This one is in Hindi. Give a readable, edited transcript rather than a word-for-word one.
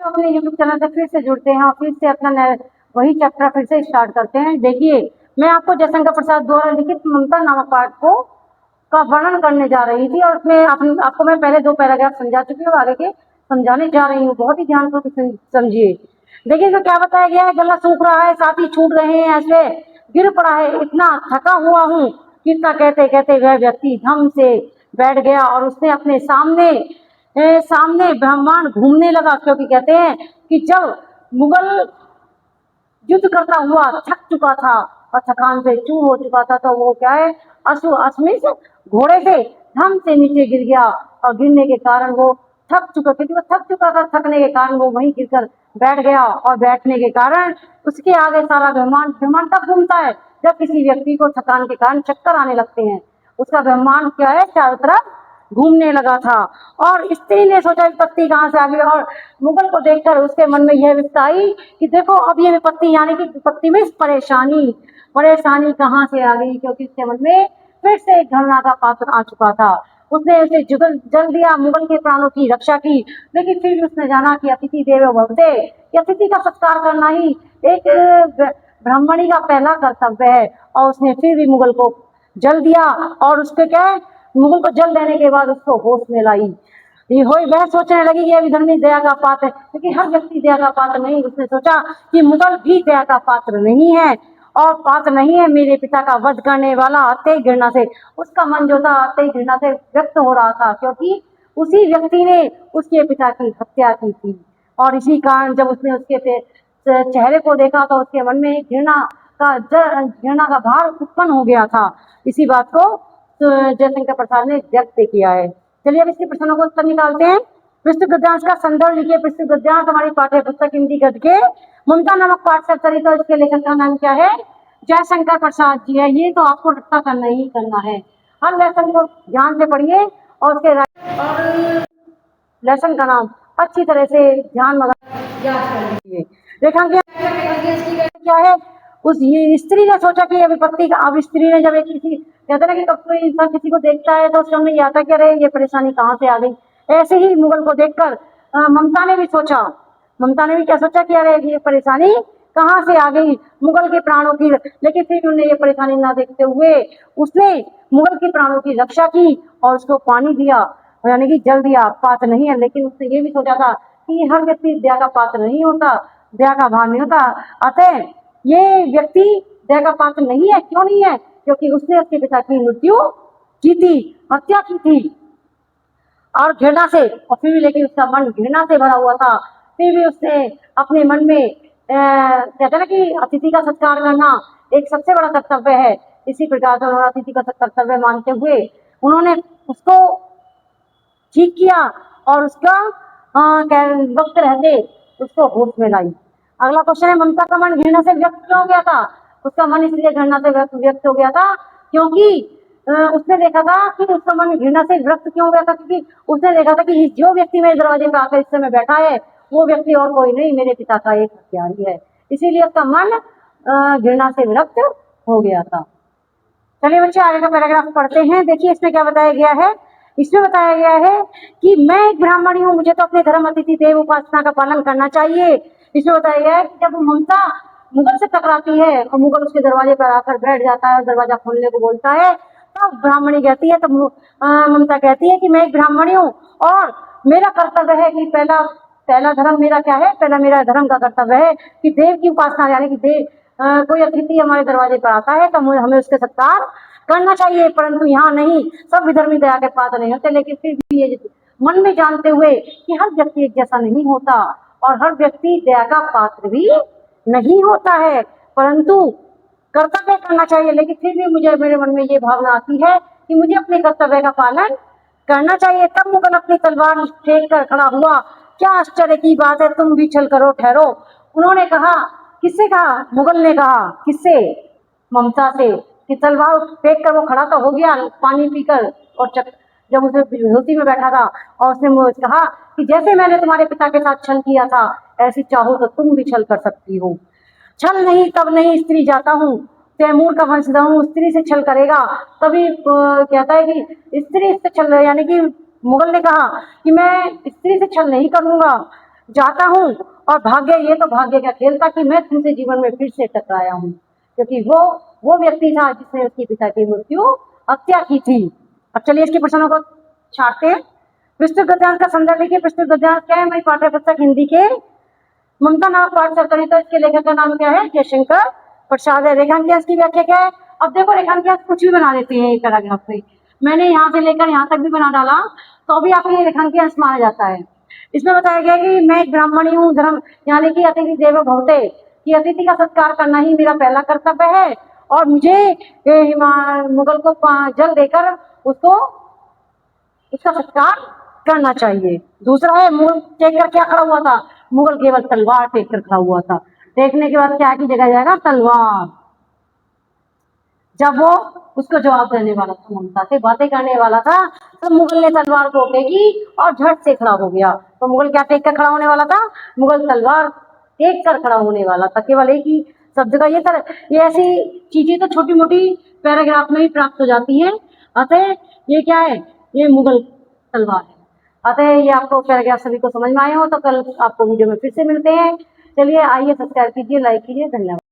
अपने यूट्यूब चैनल से फिर से जुड़ते हैं और फिर से अपना वही चैप्टर फिर से स्टार्ट करते हैं। देखिए, मैं आपको जयशंकर प्रसाद द्वारा लिखित ममता नामक पाठ को का वर्णन करने जा रही थी और उसमें आपको मैं पहले 2 पैराग्राफ समझा चुकी हूँ, आगे के समझाने जा रही हूँ। बहुत ही ध्यान से समझिए। देखिए तो क्या बताया गया है, गला सूख रहा है, साथी छूट रहे हैं, ऐसे गिर पड़ा है, इतना थका हुआ हूँ। कितना कहते कहते वह व्यक्ति धम से बैठ गया और उसने अपने सामने ब्रह्मांड घूमने लगा, क्योंकि कहते हैं कि जब मुगल युद्ध करता हुआ थक चुका था और थकान से चूर हो चुका था, तो वो क्या है, अश्मिश घोड़े से धम से नीचे गिर गया और गिरने के कारण वो थक चुका, क्योंकि वो थक चुका था, थकने के कारण वो वहीं गिरकर बैठ गया और बैठने के कारण उसके आगे सारा ब्रह्मांड तब घूमता है जब किसी व्यक्ति को थकान के कारण चक्कर आने लगते हैं। उसका ब्रह्मांड क्या है, चारों तरफ घूमने लगा था। और स्त्री ने सोचा विपत्ति कहाँ से आ गई, और मुगल को देखकर उसके मन में यह विपत्ति आई कि देखो अब ये विपत्ति, यानी कि विपत्ति में परेशानी कहाँ से आ गई, क्योंकि उसके मन में फिर से एक घृणा का पात्र आ चुका था। उसने उसे जल दिया, मुगल के प्राणों की रक्षा की, लेकिन फिर भी उसने जाना कि अतिथि देवो भवते, अतिथि का सत्कार करना ही एक ब्राह्मणी का पहला कर्तव्य है। और उसने फिर भी मुगल को जल दिया और उसके क्या है, मुगल को जल देने के बाद उसको होश में लाई। ये वह सोचने लगी कि अभी धर्मी दया का पात्र है, क्योंकि हर व्यक्ति दया का पात्र नहीं। उसने सोचा कि मुगल भी दया का पात्र नहीं है और पात्र नहीं है। मेरे पिता का वध करने वाला अत्यधिक घृणा से, उसका मन जो था अत्यधिक घृणा से व्यक्त हो रहा था, क्योंकि उसी व्यक्ति ने उसके पिता की हत्या की थी। और इसी कारण जब उसने उसके चेहरे को देखा तो उसके मन में घृणा का भार उत्पन्न हो गया था। इसी बात को जयशंकर प्रसाद ने व्यक्त किया है। चलिए अब इसके प्रश्नों को उत्तर निकालते हैं। विस्तृत गद्यांश का संदर्भ लिखिए। विस्तृत गद्यांश हमारी पाठ्य पुस्तक हिंदी गद्य के ममता नामक पाठ से चरित, और इसके लेखक का नाम क्या है, जयशंकर प्रसाद जी है। ये तो आपको रट्टा करना ही करना है। हर लेसन को ध्यान से पढ़िए और उसके लेसन का नाम अच्छी तरह से ध्यान में याद कर लीजिए। रेखांकन क्या है, उस स्त्री ने सोचा कि ये विपत्ति का, अब स्त्री ने जब एक किसी कहते ना कि कब कोई इंसान किसी को देखता है तो उसके मन में ये आता कि अरे ये परेशानी कहाँ से आ गई। ऐसे ही मुगल को देखकर ममता ने भी क्या सोचा कि अरे ये परेशानी कहाँ से आ गई, मुगल के प्राणों की। लेकिन फिर उन्हें ये परेशानी ना देखते हुए उसने मुगल के प्राणों की रक्षा की और उसको पानी दिया, यानी कि जल दिया। पात्र नहीं है, लेकिन उसने ये भी सोचा था कि हर व्यक्ति दया का पात्र नहीं होता, दया का भाव नहीं होता। अतः ये व्यक्ति दया का पात्र नहीं है। क्यों नहीं है, क्योंकि उसने उसके पिता की मृत्यु की थी, हत्या की थी और घृणा से, और फिर भी लेकिन उसका मन घृणा से भरा हुआ था। फिर भी उसने अपने मन में कहते हैं ना कि अतिथि का सत्कार करना एक सबसे बड़ा कर्तव्य है। इसी प्रकार से उन्होंने अतिथि का कर्तव्य मानते हुए उन्होंने उसको ठीक किया और उसका वक्त रहते उसको होश में लाई। अगला क्वेश्चन है, ममता का मन घृणा से व्यक्त क्यों हो गया था। उसका मन इसलिए घृणा से व्यक्त हो गया था क्योंकि उसने देखा था कि उसका मन घृणा से व्यक्त क्यों हो गया था, क्योंकि उसने देखा था कि जो व्यक्ति मेरे दरवाजे पर आकर इस समय बैठा है वो व्यक्ति और कोई नहीं, मेरे पिता का एक हत्यारी है। इसीलिए उसका मन घृणा से विरक्त हो गया था। चलिए बच्चे आगे का पैराग्राफ पढ़ते हैं। देखिए इसमें क्या बताया गया है। इसमें बताया गया है कि मैं एक ब्राह्मणी हूँ, मुझे तो अपने धर्म अतिथि देव उपासना का पालन करना चाहिए। इसमें बताया गया है कि जब ममता मुगल से टकराती है और मुगल उसके दरवाजे पर आकर बैठ जाता है और दरवाजा खोलने को बोलता है, तो ब्राह्मणी कहती है, तो ममता कहती है कि मैं एक ब्राह्मणी हूँ और मेरा कर्तव्य है कि पहला धर्म मेरा क्या है, पहला मेरा धर्म का कर्तव्य है कि देव की उपासना, यानी कि देव कोई अतिथि हमारे दरवाजे पर आता है तो हमें उसके सत्कार करना चाहिए। परंतु यहाँ नहीं, सब विधर्मी दया के पात्र नहीं होते, लेकिन फिर भी ये मन में जानते हुए कि हर व्यक्ति एक जैसा नहीं होता और हर व्यक्ति दया का पात्र भी नहीं होता है, परंतु कर्तव्य करना चाहिए। लेकिन फिर भी मेरे मन में ये भावना आती है कि मुझे अपने कर्तव्य का पालन करना चाहिए। तब मुगल अपनी तलवार फेंक कर खड़ा हुआ। क्या आश्चर्य की बात है, तुम भी चल करो ठहरो। उन्होंने कहा, किससे कहा, मुगल ने कहा, किससे, ममता से, कि तलवार फेंक कर वो खड़ा तो हो गया पानी पीकर, और जब उसे धोती में बैठा था और उसने मुझे कहा कि जैसे मैंने तुम्हारे पिता के साथ छल किया था ऐसी चाहो तो तुम भी छल कर सकती हो। छल नहीं तब नहीं स्त्री जाता हूँ, तैमूर का वंशधर हूँ, स्त्री से छल करेगा तभी कहता है कि स्त्री से छल, यानी कि मुगल ने कहा कि मैं स्त्री से छल नहीं करूंगा, जाता हूँ और भाग्य, ये तो भाग्य का खेल था कि मैं तुमसे जीवन में फिर से टकराया हूँ, क्योंकि वो व्यक्ति था जिसने उसके पिता की मृत्यु हत्या की थी। अब चलिए इसके प्रश्नों को छाटते हैं। विस्तृत गद्यांश का संदर्भ देखिए। विस्तृत गद्यांश क्या है? हमारी पाठ्य पुस्तक हिंदी के ममता नाथ पाठशाला करी, तो इसके लेखक का नाम क्या है? जयशंकर प्रसाद है। रेखांकन की व्याख्या क्या है? अब देखो रेखांकन कुछ भी बना देते हैं एक पैराग्राफ पे, मैंने यहाँ से लेकर यहाँ तक भी बना डाला तो भी आपके रेखांकन माना जाता है। इसमें बताया गया कि मैं एक ब्राह्मणी हूँ, धर्म यानी कि अतिथि देवो भवते, कि अतिथि का सत्कार करना ही मेरा पहला कर्तव्य है और मुझे मुगल को जल देकर उसको उसका सत्कार करना चाहिए। दूसरा है मुगल टेक कर क्या खड़ा हुआ था? मुगल केवल तलवार टेक कर खड़ा हुआ था। देखने के बाद क्या की जगह जाएगा? तलवार। जब वो उसको जवाब देने वाला था, ममता से बातें करने वाला था, तो मुगल ने तलवार को फेंकी और झट से खड़ा हो गया। तो मुगल क्या टेक कर खड़ा होने वाला था? मुगल तलवार टेक कर खड़ा होने वाला था। केवल एक ही शब्द का ये ऐसी चीजें तो छोटी मोटी पैराग्राफ में ही प्राप्त हो जाती है। अतः ये क्या है? ये मुगल तलवार है। अतः ये आपको पैराग्राफ सभी को समझ में आए हो तो कल आपको वीडियो में फिर से मिलते हैं। चलिए आइए, सब्सक्राइब कीजिए, लाइक कीजिए, धन्यवाद।